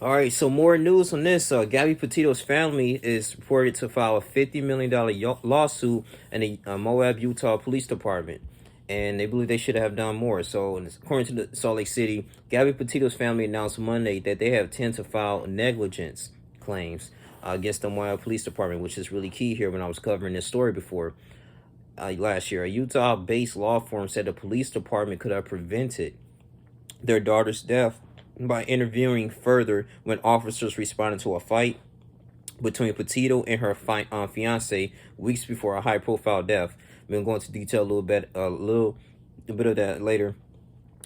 All right, so more news on this. Gabby Petito's family is reported to file a $50 million lawsuit in the Moab, Utah Police Department. And they believe they should have done more. So, according to the Salt Lake City, Gabby Petito's family announced Monday that they have intent to file negligence claims against the Moab Police Department, which is really key here when I was covering this story before. Last year, a Utah-based law firm said the police department could have prevented their daughter's death by interviewing further when officers responded to a fight between Petito and her fiance weeks before a high-profile death. We'll go into detail a bit of that later.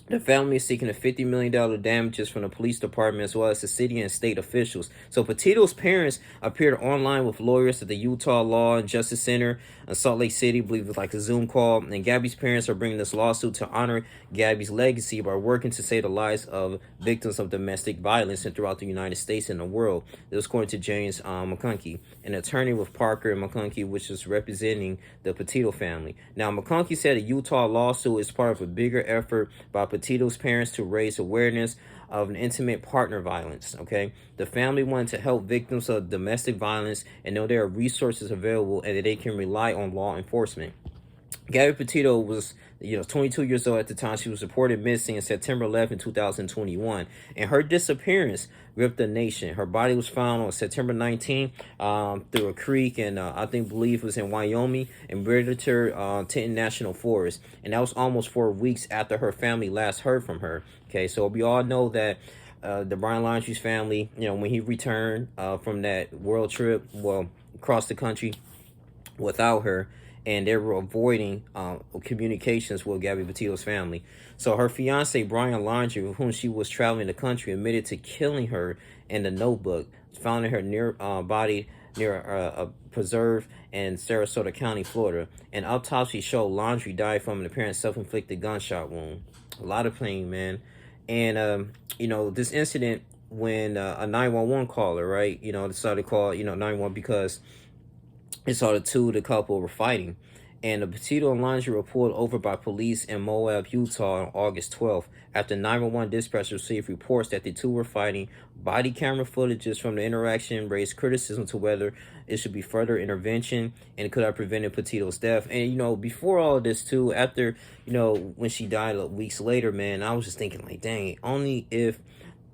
The family is seeking a $50 million damages from the police department as well as the city and state officials. So Petito's parents appeared online with lawyers at the Utah Law and Justice Center in Salt Lake City. I believe it was like a Zoom call. And Gabby's parents are bringing this lawsuit to honor Gabby's legacy by working to save the lives of victims of domestic violence and throughout the United States and the world. This was according to James McConkey, an attorney with Parker and McConkey, which is representing the Petito family. Now, McConkey said a Utah lawsuit is part of a bigger effort by Petito's parents to raise awareness of an intimate partner violence. Okay, the family wanted to help victims of domestic violence and know there are resources available and that they can rely on law enforcement. Gabby Petito was, 22 years old at the time. She was reported missing on September 11, 2021, and her disappearance gripped the nation. Her body was found on September 19 through a creek, and believe it was in Wyoming, in Predator Teton National Forest, and that was almost 4 weeks after her family last heard from her. Okay, so we all know that the Brian Laundrie's family, when he returned from that world trip, across the country without her, and they were avoiding communications with Gabby Petito's family. So her fiance, Brian Laundrie, with whom she was traveling the country, admitted to killing her in the notebook found in her body near a preserve in Sarasota County, Florida. An autopsy showed Laundrie died from an apparent self-inflicted gunshot wound. A lot of pain, man. And, this incident when a 911 caller, right, decided to call, 911 because it saw the couple were fighting. And the Petito and Laundrie were pulled over by police in Moab, Utah on August 12th. After 911 dispatch received reports that the two were fighting, body camera footages from the interaction raised criticism to whether it should be further intervention and could have prevented Petito's death. And, before all of this too, after, when she died weeks later, man, I was just thinking like, dang,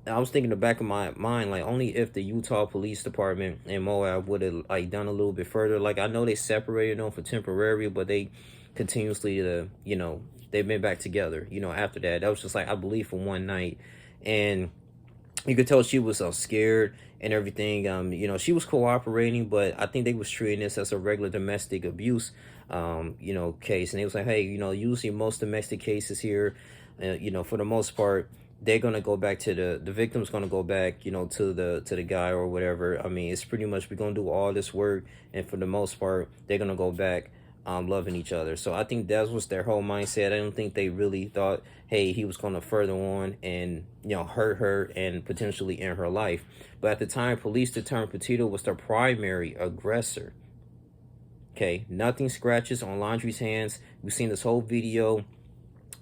I was thinking in the back of my mind, like, only if the Utah Police Department and Moab would have, like, done a little bit further. Like, I know they separated them for temporary, but they continuously, they've been back together, after that. That was just, like, I believe for one night. And you could tell she was scared and everything. She was cooperating, but I think they was treating this as a regular domestic abuse, case. And it was like, hey, usually most domestic cases here, for the most part, they're gonna go back to the victim's gonna go back, to the guy or whatever. I mean, it's pretty much we're gonna do all this work, and for the most part, they're gonna go back loving each other. So I think that was their whole mindset. I don't think they really thought, hey, he was gonna further on and hurt her and potentially end her life. But at the time, police determined Petito was the primary aggressor. Okay, nothing scratches on Laundrie's hands. We've seen this whole video.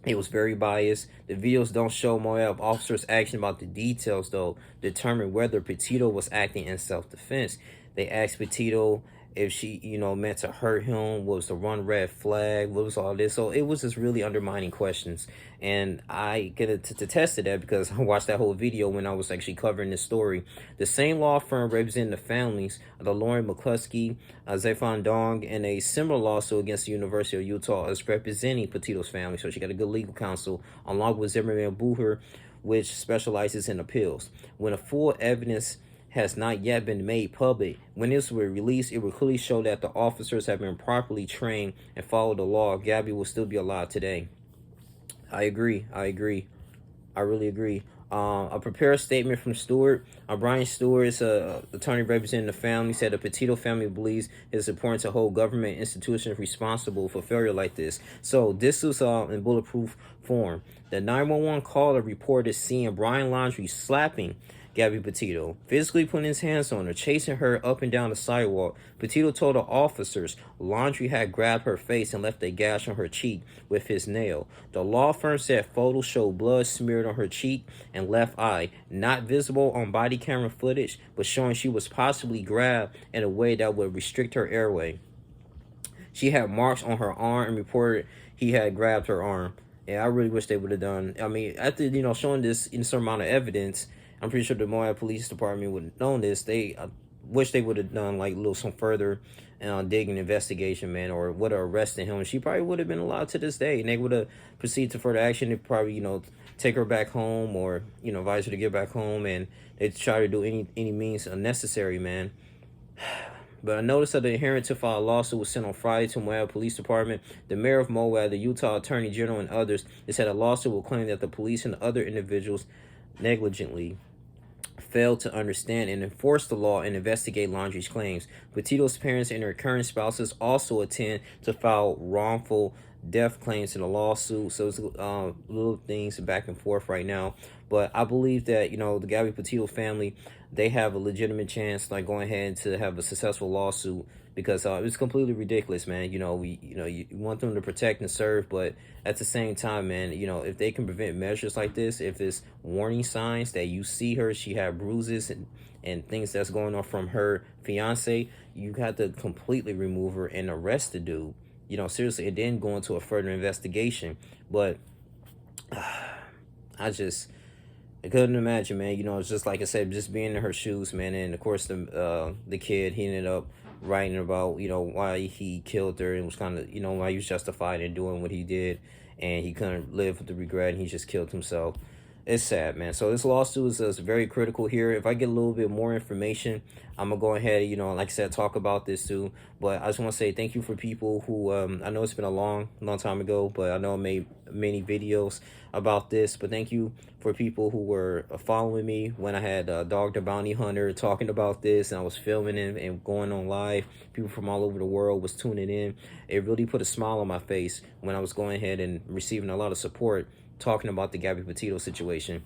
It was very biased. The videos don't show Moab officers' action about the details, though, determine whether Petito was acting in self-defense. They asked Petito if she, meant to hurt him, what was the one red flag, what was all this. So it was just really undermining questions. And I get to test that because I watched that whole video when I was actually covering this story. The same law firm representing the families of the Lauren McCluskey, Zephon Dong, and a similar lawsuit against the University of Utah is representing Petito's family. So she got a good legal counsel, along with Zimmerman Bucher, which specializes in appeals. When a full evidence has not yet been made public, when this were released, it will clearly show that the officers have been properly trained and followed the law. Gabby will still be alive today. I agree. I really agree. A prepared statement from Stewart. Brian Stewart is attorney representing the family, said the Petito family believes it is important to hold government institutions responsible for failure like this. So this was in bulletproof form. The 911 caller reported seeing Brian Laundrie slapping Gabby Petito, physically putting his hands on her, chasing her up and down the sidewalk. Petito told the officers Laundrie had grabbed her face and left a gash on her cheek with his nail. The law firm said photos showed blood smeared on her cheek and left eye, not visible on body camera footage, but showing she was possibly grabbed in a way that would restrict her airway. She had marks on her arm and reported he had grabbed her arm. And I really wish they would have done. I mean, after showing this in some amount of evidence, I'm pretty sure the Moab Police Department would have known this. They wish they would have done like some further digging investigation, man, or would have arrested him. She probably would have been alive to this day, and they would have proceeded to further action. They probably take her back home, or advise her to get back home, and they try to do any means unnecessary, man. But a notice of the adherent to file a lawsuit was sent on Friday to Moab Police Department. The mayor of Moab, the Utah Attorney General, and others, they said a lawsuit will claim that the police and other individuals negligently failed to understand and enforce the law and investigate Laundrie's claims. Petito's parents and her current spouses also intend to file wrongful death claims in the lawsuit. So it's little things back and forth right now. But I believe that, the Gabby Petito family, they have a legitimate chance, like, going ahead to have a successful lawsuit, because it's completely ridiculous, man. You want them to protect and serve, but at the same time, man, if they can prevent measures like this, if it's warning signs that you see her, she had bruises and things that's going on from her fiance, you got to completely remove her and arrest the dude. Seriously, and then go into a further investigation. But I couldn't imagine, man. It's just like I said, just being in her shoes, man. And of course, the kid, he ended up writing about, why he killed her, and was kind of, why he was justified in doing what he did, and he couldn't live with the regret, and he just killed himself. It's sad, man. So this lawsuit is very critical here. If I get a little bit more information, I'm gonna go ahead, like I said, talk about this too. But I just want to say thank you for people who, I know it's been a long time ago, but I know I made many videos about this. But thank you for people who were following me when I had Dog the Bounty Hunter talking about this, and I was filming it and going on live. People from all over the world was tuning in. It really put a smile on my face when I was going ahead and receiving a lot of support talking about the Gabby Petito situation.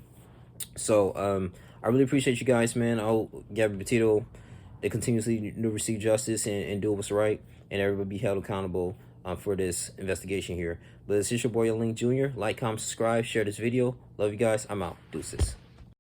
So I really appreciate you guys, man. I hope Gabby Petito, they continuously receive justice and do what's right, and everybody be held accountable for this investigation here. But this is your boy Link Jr. Like, comment, subscribe, share this video. Love you guys. I'm out. Deuces.